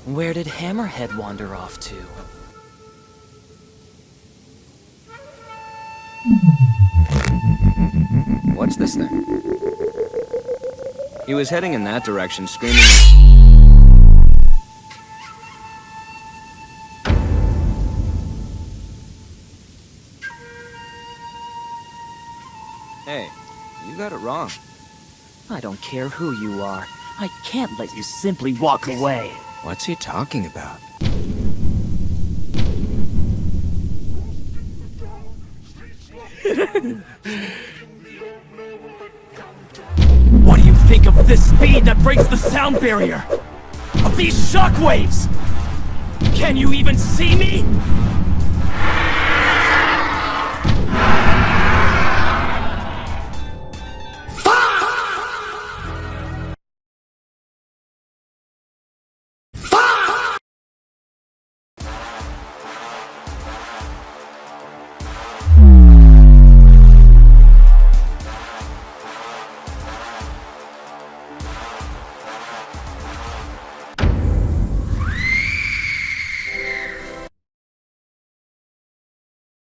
Where did Hammerhead wander off to? What's this thing? He was heading in that direction, screaming... Hey, you got it wrong. I don't care who you are. I can't let you simply walk away. What's he talking about? What do you think of this speed that breaks the sound barrier? Of these shockwaves? Can you even see me?